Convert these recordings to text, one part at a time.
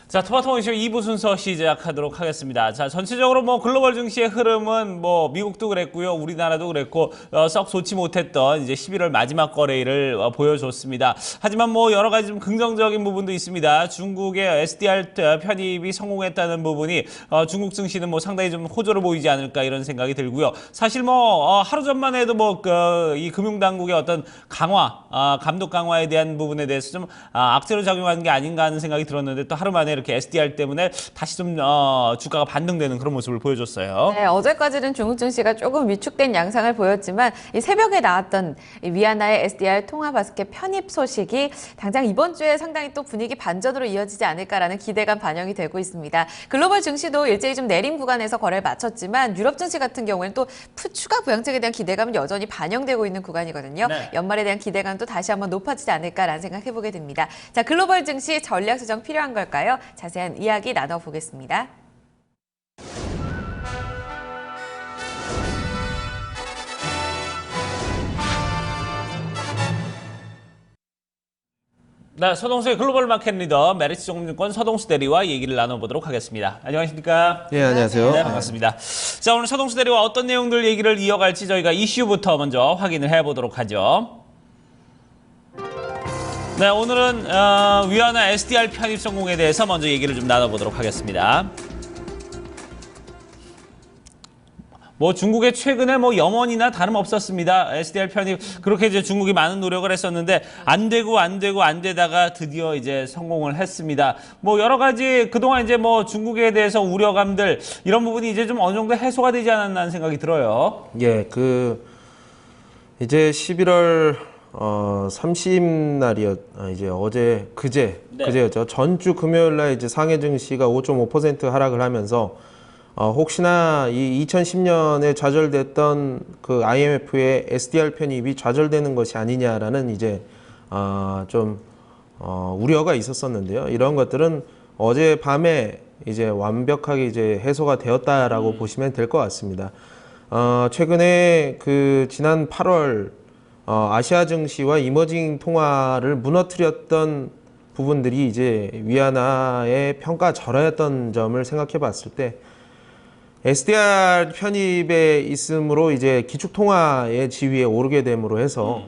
자, 토마토이쇼 2부 순서 시작하도록 하겠습니다. 자, 전체적으로 뭐 글로벌 증시의 흐름은 뭐 미국도 그랬고요, 우리나라도 그랬고 썩 좋지 못했던 이제 11월 마지막 거래일을 보여줬습니다. 하지만 뭐 여러 가지 좀 긍정적인 부분도 있습니다. 중국의 SDR 편입이 성공했다는 부분이 중국 증시는 뭐 상당히 좀 호조를 보이지 않을까 이런 생각이 들고요. 사실 뭐 하루 전만 해도 뭐 이 금융당국의 어떤 강화, 감독 강화에 대한 부분에 대해서 좀 악재로 작용하는 게 아닌가 하는 생각이 들었는데 또 하루 만에 이렇게 SDR 때문에 다시 좀 주가가 반등되는 그런 모습을 보여줬어요. 네, 어제까지는 중국 증시가 조금 위축된 양상을 보였지만 이 새벽에 나왔던 이 위안화의 SDR 통화 바스켓 편입 소식이 당장 이번 주에 상당히 또 분위기 반전으로 이어지지 않을까라는 기대감 반영이 되고 있습니다. 글로벌 증시도 일제히 좀 내린 구간에서 거래를 마쳤지만 유럽 증시 같은 경우에는 또 추가 부양책에 대한 기대감은 여전히 반영되고 있는 구간이거든요. 네. 연말에 대한 기대감도 다시 한번 높아지지 않을까라는 생각해보게 됩니다. 자, 글로벌 증시 전략 수정 필요한 걸까요? 자세한 이야기 나눠보겠습니다. 네, 서동수의 글로벌 마켓 리더 메리츠증권 서동수 대리와 얘기를 나눠보도록 하겠습니다. 안녕하십니까? 네, 안녕하세요. 네, 반갑습니다. 자, 오늘 서동수 대리와 어떤 내용들 얘기를 이어갈지 저희가 이슈부터 먼저 확인을 해보도록 하죠. 네, 오늘은 위안화 SDR 편입 성공에 대해서 먼저 얘기를 좀 나눠보도록 하겠습니다. 뭐 중국의 최근에 뭐 염원이나 다름없었습니다. SDR 편입 그렇게 이제 중국이 많은 노력을 했었는데 안 되다가 드디어 이제 성공을 했습니다. 뭐 여러 가지 그동안 이제 뭐 중국에 대해서 우려감들 이런 부분이 이제 좀 어느 정도 해소가 되지 않았나 하는 생각이 들어요. 예, 이제 11월 30날이었 이제 그제였죠. 전주 금요일 날 이제 상해 증시가 5.5% 하락을 하면서 혹시나 이 2010년에 좌절됐던 그 IMF의 SDR 편입이 좌절되는 것이 아니냐라는 이제 우려가 있었었는데요. 이런 것들은 어제 밤에 이제 완벽하게 이제 해소가 되었다라고 보시면 될 것 같습니다. 최근에 지난 8월 아시아 증시와 이머징 통화를 무너뜨렸던 부분들이 이제 위안화의 평가절하였던 점을 생각해 봤을 때 SDR 편입에 있으므로 이제 기축통화의 지위에 오르게 됨으로 해서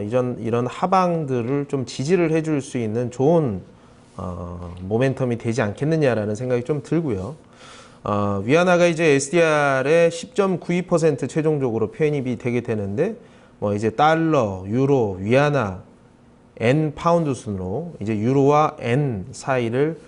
이런 하방들을 좀 지지를 해줄 수 있는 좋은 모멘텀이 되지 않겠느냐라는 생각이 좀 들고요. 위안화가 이제 SDR의 10.92% 최종적으로 편입이 되게 되는데 뭐 이제 달러, 유로, 위안화, 엔 파운드 순으로 이제 유로와 엔 사이를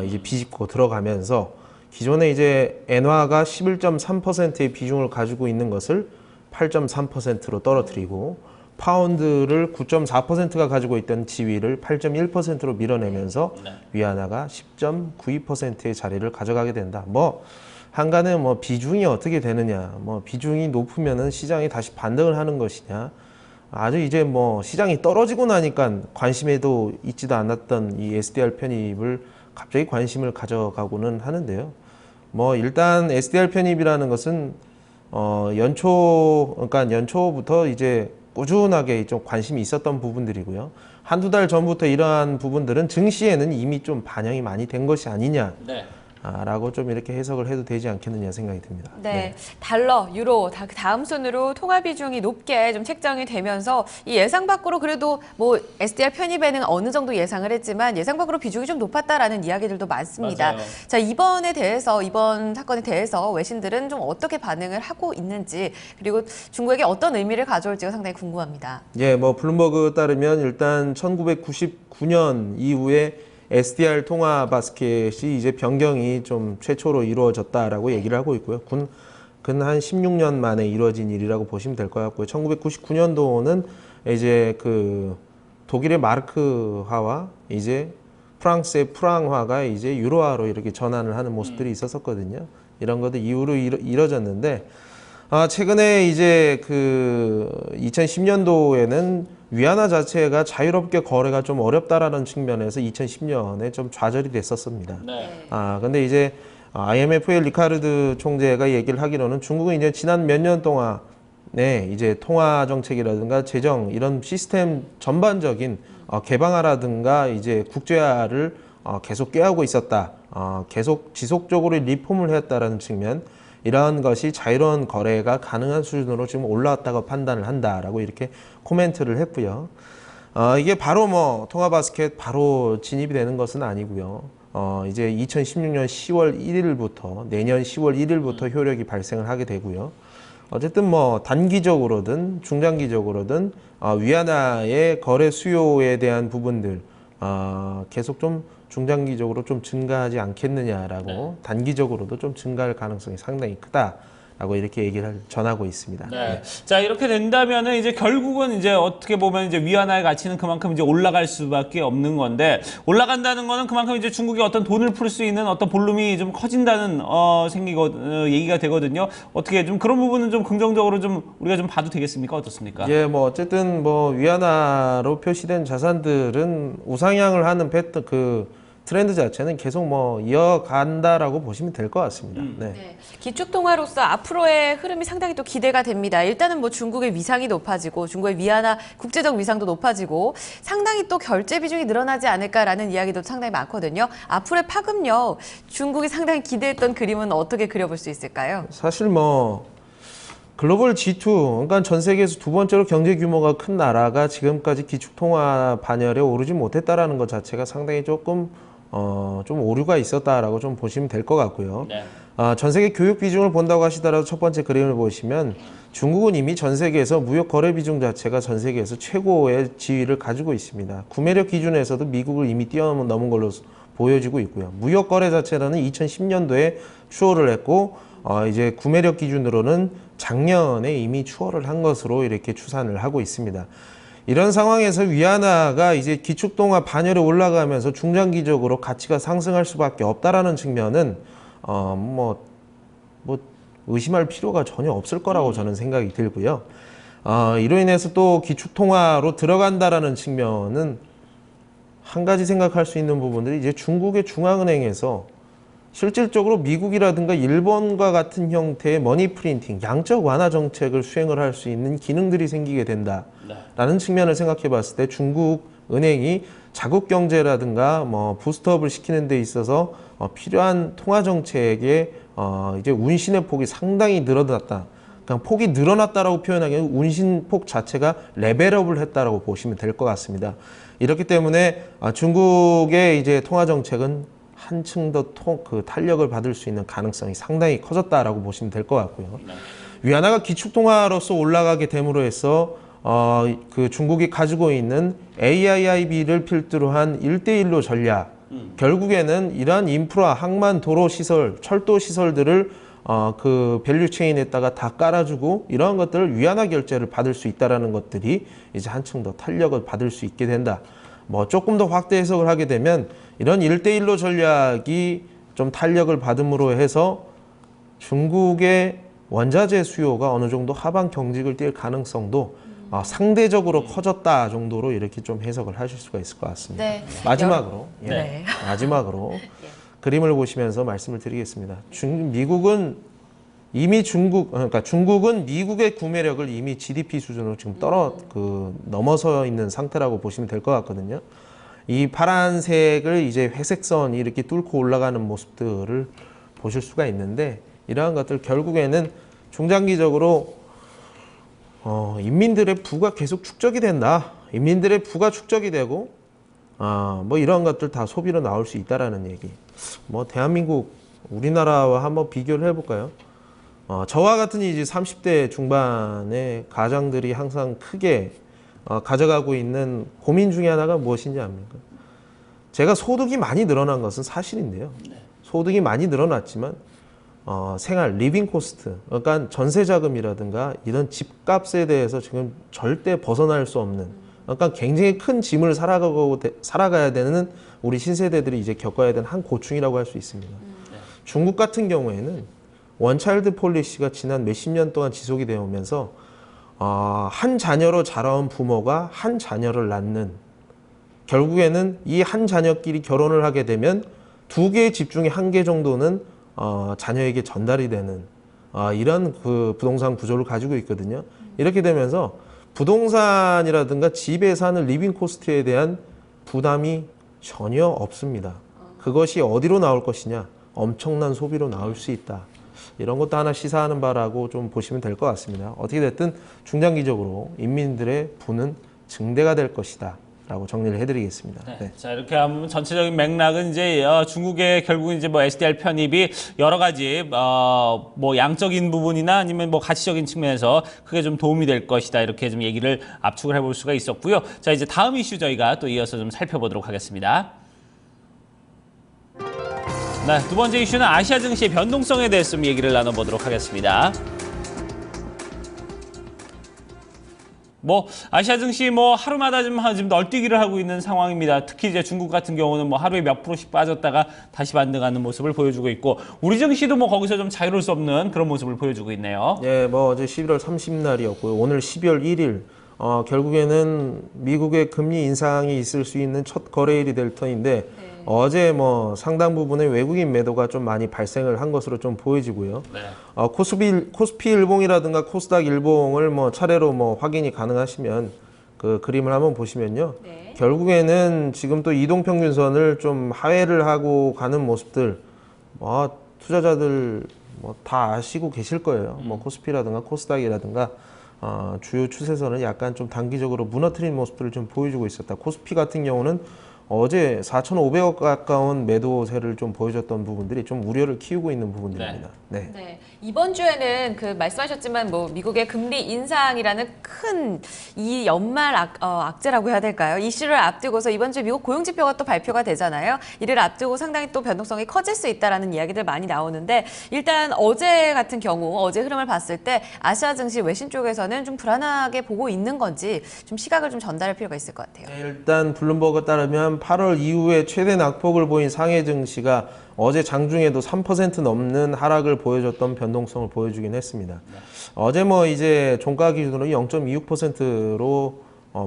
이제 비집고 들어가면서 기존에 이제 엔화가 11.3%의 비중을 가지고 있는 것을 8.3%로 떨어뜨리고 파운드를 9.4%가 가지고 있던 지위를 8.1%로 밀어내면서 위안화가 10.92%의 자리를 가져가게 된다. 뭐 한간에 뭐 비중이 어떻게 되느냐, 뭐 비중이 높으면은 시장이 다시 반등을 하는 것이냐, 아주 이제 뭐 시장이 떨어지고 나니까 관심에도 있지도 않았던 이 SDR 편입을 갑자기 관심을 가져가고는 하는데요. 뭐 일단 SDR 편입이라는 것은 연초부터 이제 꾸준하게 좀 관심이 있었던 부분들이고요. 한두 달 전부터 이러한 부분들은 증시에는 이미 좀 반영이 많이 된 것이 아니냐. 네. 라고 좀 이렇게 해석을 해도 되지 않겠느냐 생각이 듭니다. 네, 달러, 유로 다음 순으로 통화 비중이 높게 좀 책정이 되면서 이 예상 밖으로 그래도 뭐 SDR 편입에는 어느 정도 예상을 했지만 예상 밖으로 비중이 좀 높았다라는 이야기들도 많습니다. 맞아요. 자, 이번 사건에 대해서 외신들은 좀 어떻게 반응을 하고 있는지 그리고 중국에게 어떤 의미를 가져올지가 상당히 궁금합니다. 예, 뭐 블룸버그 따르면 일단 1999년 이후에 SDR 통화 바스켓이 이제 변경이 좀 최초로 이루어졌다라고 얘기를 하고 있고요. 근 한 16년 만에 이루어진 일이라고 보시면 될 것 같고요. 1999년도는 이제 독일의 마르크화와 이제 프랑스의 프랑화가 이제 유로화로 이렇게 전환을 하는 모습들이 있었거든요. 이런 것들 이후로 이뤄졌는데 최근에 이제 2010년도에는 위안화 자체가 자유롭게 거래가 좀 어렵다라는 측면에서 2010년에 좀 좌절이 됐었습니다. 네. 근데 이제 IMF의 리카르드 총재가 얘기를 하기로는 중국은 이제 지난 몇 년 동안에 이제 통화 정책이라든가 재정 이런 시스템 전반적인 개방화라든가 이제 국제화를 계속 꾀하고 있었다. 계속 지속적으로 리폼을 해왔다라는 측면, 이러한 것이 자유로운 거래가 가능한 수준으로 지금 올라왔다고 판단을 한다라고 이렇게 코멘트를 했고요. 이게 바로 뭐 통화바스켓 바로 진입이 되는 것은 아니고요. 이제 2016년 10월 1일부터 내년 10월 1일부터 효력이 발생을 하게 되고요. 어쨌든 뭐 단기적으로든 중장기적으로든 위안화의 거래 수요에 대한 부분들 계속 좀 중장기적으로 좀 증가하지 않겠느냐라고 단기적으로도 좀 증가할 가능성이 상당히 크다라고 이렇게 얘기를 전하고 있습니다. 네. 자, 이렇게 된다면은 이제 결국은 이제 어떻게 보면 이제 위안화의 가치는 그만큼 이제 올라갈 수밖에 없는 건데, 올라간다는 거는 그만큼 이제 중국이 어떤 돈을 풀 수 있는 어떤 볼륨이 좀 커진다는 얘기가 되거든요. 어떻게 좀 그런 부분은 좀 긍정적으로 좀 우리가 좀 봐도 되겠습니까? 어떻습니까? 예, 뭐 어쨌든 뭐 위안화로 표시된 자산들은 우상향을 하는 트렌드 자체는 계속 뭐 이어간다라고 보시면 될 것 같습니다. 네. 네. 기축통화로서 앞으로의 흐름이 상당히 또 기대가 됩니다. 일단은 뭐 중국의 위상이 높아지고 중국의 위안화 국제적 위상도 높아지고 상당히 또 결제 비중이 늘어나지 않을까라는 이야기도 상당히 많거든요. 앞으로의 파급력, 중국이 상당히 기대했던 그림은 어떻게 그려볼 수 있을까요? 사실 뭐 글로벌 G2, 그러니까 전 세계에서 두 번째로 경제 규모가 큰 나라가 지금까지 기축통화 반열에 오르지 못했다라는 것 자체가 상당히 조금 좀 오류가 있었다라고 좀 보시면 될 것 같고요. 네. 전 세계 교육 비중을 본다고 하시더라도 첫 번째 그림을 보시면 중국은 이미 전 세계에서 무역 거래 비중 자체가 전 세계에서 최고의 지위를 가지고 있습니다. 구매력 기준에서도 미국을 이미 뛰어넘은 걸로 보여지고 있고요. 무역 거래 자체는 2010년도에 추월을 했고 이제 구매력 기준으로는 작년에 이미 추월을 한 것으로 이렇게 추산을 하고 있습니다. 이런 상황에서 위안화가 이제 기축통화 반열에 올라가면서 중장기적으로 가치가 상승할 수밖에 없다라는 측면은 뭐 의심할 필요가 전혀 없을 거라고 저는 생각이 들고요. 이로 인해서 또 기축통화로 들어간다라는 측면은 한 가지 생각할 수 있는 부분들이 이제 중국의 중앙은행에서 실질적으로 미국이라든가 일본과 같은 형태의 머니 프린팅, 양적 완화 정책을 수행을 할 수 있는 기능들이 생기게 된다라는 측면을 생각해 봤을 때 중국 은행이 자국 경제라든가 뭐 부스트업을 시키는 데 있어서 필요한 통화 정책에 이제 운신의 폭이 상당히 늘어났다. 그냥 폭이 늘어났다라고 표현하기에는 운신폭 자체가 레벨업을 했다라고 보시면 될 것 같습니다. 이렇기 때문에 중국의 이제 통화 정책은 한층 더 탄력을 받을 수 있는 가능성이 상당히 커졌다라고 보시면 될 것 같고요. 위안화가 기축통화로서 올라가게 됨으로 해서 그 중국이 가지고 있는 AIIB를 필두로 한 1대1로 전략, 결국에는 이러한 인프라, 항만, 도로 시설, 철도 시설들을 그 밸류 체인에다가 다 깔아주고 이러한 것들을 위안화 결제를 받을 수 있다라는 것들이 이제 한층 더 탄력을 받을 수 있게 된다. 뭐 조금 더 확대 해석을 하게 되면 이런 1대1로 전략이 좀 탄력을 받음으로 해서 중국의 원자재 수요가 어느 정도 하방 경직을 띌 가능성도 상대적으로 커졌다 정도로 이렇게 좀 해석을 하실 수가 있을 것 같습니다. 네. 마지막으로 네. 마지막으로 그림을 보시면서 말씀을 드리겠습니다. 미국은 이미 중국은 미국의 구매력을 이미 GDP 수준으로 지금 넘어서 있는 상태라고 보시면 될 것 같거든요. 이 파란색을 이제 회색선이 이렇게 뚫고 올라가는 모습들을 보실 수가 있는데, 이러한 것들 결국에는 중장기적으로 인민들의 부가 계속 축적이 된다. 인민들의 부가 축적이 되고 뭐 이런 것들 다 소비로 나올 수 있다라는 얘기. 뭐 대한민국 우리나라와 한번 비교를 해볼까요? 저와 같은 이제 30대 중반의 가장들이 항상 크게 가져가고 있는 고민 중에 하나가 무엇인지 압니까? 제가 소득이 많이 늘어난 것은 사실인데요. 소득이 많이 늘어났지만 생활, 리빙 코스트, 그러니까 전세 자금이라든가 이런 집값에 대해서 지금 절대 벗어날 수 없는, 그러니까 굉장히 큰 짐을 살아가야 되는 우리 신세대들이 이제 겪어야 되는 한 고충이라고 할 수 있습니다. 중국 같은 경우에는 원차일드 폴리시가 지난 몇십 년 동안 지속이 되어 오면서 한 자녀로 자라온 부모가 한 자녀를 낳는, 결국에는 이 한 자녀끼리 결혼을 하게 되면 두 개의 집 중에 한 개 정도는 자녀에게 전달이 되는 이런 그 부동산 구조를 가지고 있거든요. 이렇게 되면서 부동산이라든가 집에 사는 리빙 코스트에 대한 부담이 전혀 없습니다. 그것이 어디로 나올 것이냐? 엄청난 소비로 나올 수 있다. 이런 것도 하나 시사하는 바라고 좀 보시면 될 것 같습니다. 어떻게 됐든 중장기적으로 인민들의 부는 증대가 될 것이다. 라고 정리를 해드리겠습니다. 네. 네. 자, 이렇게 하면 전체적인 맥락은 이제 중국의 결국 이제 뭐 SDR 편입이 여러 가지 뭐 양적인 부분이나 아니면 뭐 가치적인 측면에서 크게 좀 도움이 될 것이다. 이렇게 좀 얘기를 압축을 해볼 수가 있었고요. 자, 이제 다음 이슈 저희가 또 이어서 좀 살펴보도록 하겠습니다. 네, 두 번째 이슈는 아시아 증시의 변동성에 대해서 좀 얘기를 나눠보도록 하겠습니다. 뭐 아시아 증시 뭐 하루마다 지금 널뛰기를 하고 있는 상황입니다. 특히 이제 중국 같은 경우는 뭐 하루에 몇 프로씩 빠졌다가 다시 반등하는 모습을 보여주고 있고 우리 증시도 뭐 거기서 좀 자유로울 수 없는 그런 모습을 보여주고 있네요. 예, 뭐 어제 11월 30날이었고요. 오늘 12월 1일 결국에는 미국의 금리 인상이 있을 수 있는 첫 거래일이 될 터인데 어제 뭐 상당 부분의 외국인 매도가 좀 많이 발생을 한 것으로 좀 보여지고요. 네. 코스피 일봉이라든가 코스닥 일봉을 뭐 차례로 뭐 확인이 가능하시면 그 그림을 한번 보시면요. 네. 결국에는 지금 또 이동평균선을 좀 하회를 하고 가는 모습들, 투자자들 뭐 다 아시고 계실 거예요. 뭐 코스피라든가 코스닥이라든가 주요 추세선을 약간 좀 단기적으로 무너뜨린 모습들을 좀 보여주고 있었다. 코스피 같은 경우는 어제 4,500억 가까운 매도세를 좀 보여줬던 부분들이 좀 우려를 키우고 있는 부분들입니다. 네. 네. 이번 주에는 그 말씀하셨지만 뭐 미국의 금리 인상이라는 큰 이 연말 악재라고 해야 될까요? 이슈를 앞두고서 이번 주에 미국 고용 지표가 또 발표가 되잖아요. 이를 앞두고 상당히 또 변동성이 커질 수 있다라는 이야기들 많이 나오는데 일단 어제 같은 경우 어제 흐름을 봤을 때 아시아 증시 외신 쪽에서는 좀 불안하게 보고 있는 건지 좀 시각을 좀 전달할 필요가 있을 것 같아요. 네, 일단 블룸버그에 따르면 8월 이후에 최대 낙폭을 보인 상해 증시가 어제 장중에도 3% 넘는 하락을 보여줬던 변동성을 보여주긴 했습니다. 어제 뭐 이제 종가 기준으로 0.26%로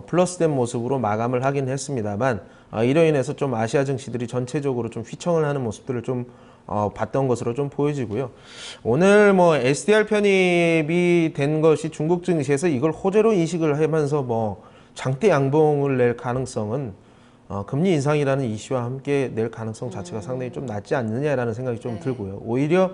플러스된 모습으로 마감을 하긴 했습니다만 이로 인해서 좀 아시아 증시들이 전체적으로 좀 휘청을 하는 모습들을 좀 봤던 것으로 좀 보여지고요. 오늘 뭐 SDR 편입이 된 것이 중국 증시에서 이걸 호재로 인식을 하면서 뭐 장대 양봉을 낼 가능성은 금리 인상이라는 이슈와 함께 낼 가능성 자체가 상당히 좀 낮지 않느냐라는 생각이 좀 들고요. 오히려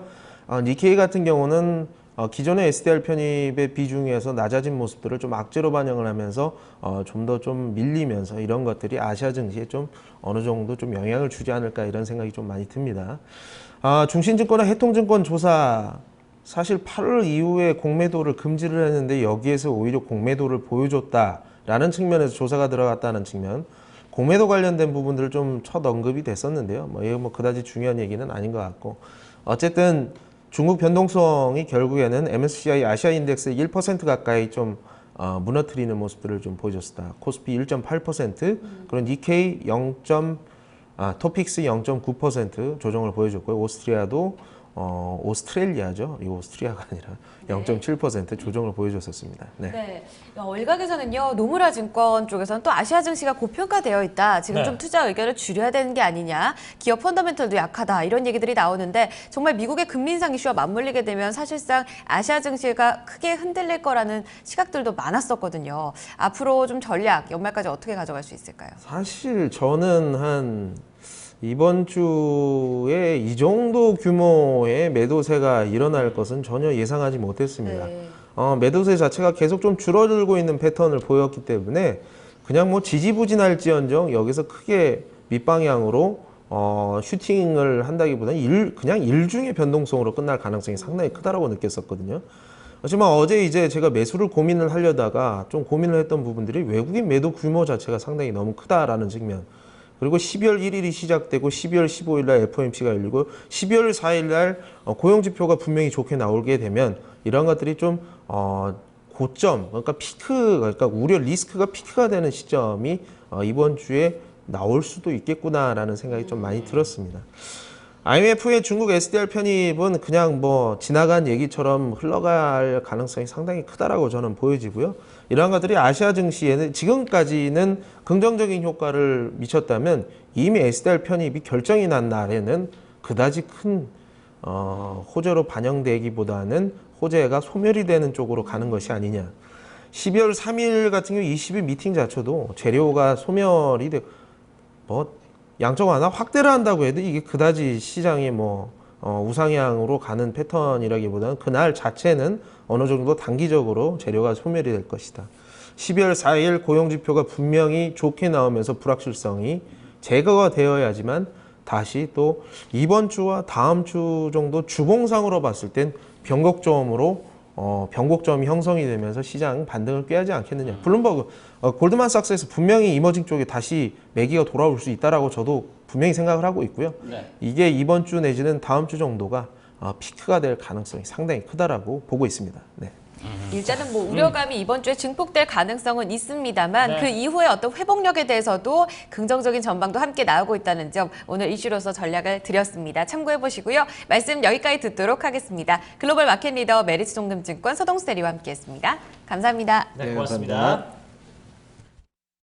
니케이 같은 경우는 기존의 SDR 편입의 비중에서 낮아진 모습들을 좀 악재로 반영을 하면서 좀 더 좀 밀리면서 이런 것들이 아시아 증시에 좀 어느 정도 좀 영향을 주지 않을까 이런 생각이 좀 많이 듭니다. 중신증권과 해통증권 조사 사실 8월 이후에 공매도를 금지를 했는데 여기에서 오히려 공매도를 보여줬다라는 측면에서 조사가 들어갔다는 측면 공매도 관련된 부분들을 좀 첫 언급이 됐었는데요. 이거 뭐 그다지 중요한 얘기는 아닌 것 같고 어쨌든 중국 변동성이 결국에는 MSCI 아시아 인덱스 1% 가까이 좀 무너뜨리는 모습들을 좀 보여줬다. 코스피 1.8%, 그리고 니케이 토픽스 0.9% 조정을 보여줬고요. 오스트리아도 오스트레일리아죠. 이거 오스트리아가 아니라 0.7% 조정을 보여줬었습니다. 네. 네. 월각에서는요, 노무라 증권 쪽에서는 또 아시아 증시가 고평가되어 있다. 지금 네. 좀 투자 의견을 줄여야 되는 게 아니냐. 기업 펀더멘털도 약하다. 이런 얘기들이 나오는데 정말 미국의 금리 인상 이슈와 맞물리게 되면 사실상 아시아 증시가 크게 흔들릴 거라는 시각들도 많았었거든요. 앞으로 좀 전략, 연말까지 어떻게 가져갈 수 있을까요? 사실 저는 이번 주에 이 정도 규모의 매도세가 일어날 것은 전혀 예상하지 못했습니다. 네. 매도세 자체가 계속 좀 줄어들고 있는 패턴을 보였기 때문에 그냥 뭐 지지부진할지언정 여기서 크게 밑방향으로 슈팅을 한다기보다는 그냥 일중의 변동성으로 끝날 가능성이 상당히 크다라고 느꼈었거든요. 하지만 어제 이제 제가 매수를 고민을 하려다가 좀 고민을 했던 부분들이 외국인 매도 규모 자체가 상당히 너무 크다라는 측면. 그리고 12월 1일이 시작되고 12월 15일 날 FOMC가 열리고 12월 4일 날 고용지표가 분명히 좋게 나오게 되면 이런 것들이 좀 고점, 그러니까 그러니까 우려 리스크가 피크가 되는 시점이 이번 주에 나올 수도 있겠구나라는 생각이 좀 많이 들었습니다. IMF의 중국 SDR 편입은 그냥 뭐 지나간 얘기처럼 흘러갈 가능성이 상당히 크다라고 저는 보여지고요. 이러한 것들이 아시아 증시에는 지금까지는 긍정적인 효과를 미쳤다면 이미 SDR 편입이 결정이 난 날에는 그다지 큰 호재로 반영되기보다는 호재가 소멸이 되는 쪽으로 가는 것이 아니냐. 12월 3일 같은 경우 20일 미팅 자체도 재료가 소멸이 되고 양적 완화 확대를 한다고 해도 이게 그다지 시장이 뭐 우상향으로 가는 패턴이라기보다는 그날 자체는 어느 정도 단기적으로 재료가 소멸이 될 것이다. 12월 4일 고용지표가 분명히 좋게 나오면서 불확실성이 제거가 되어야지만 다시 또 이번 주와 다음 주 정도 주봉상으로 봤을 땐 변곡점이 형성이 되면서 시장 반등을 꾀하지 않겠느냐. 블룸버그 골드만삭스에서 분명히 이머징 쪽에 다시 매기가 돌아올 수 있다라고 저도 분명히 생각을 하고 있고요. 네. 이게 이번 주 내지는 다음 주 정도가 피크가 될 가능성이 상당히 크다라고 보고 있습니다. 네. 일단은 뭐 우려감이 이번 주에 증폭될 가능성은 있습니다만 네. 그 이후에 어떤 회복력에 대해서도 긍정적인 전망도 함께 나오고 있다는 점 오늘 이슈로서 전략을 드렸습니다. 참고해 보시고요. 말씀 여기까지 듣도록 하겠습니다. 글로벌 마켓 리더 메리츠 종금증권 서동수 대리와 함께했습니다. 감사합니다. 네, 네, 고맙습니다. 감사합니다.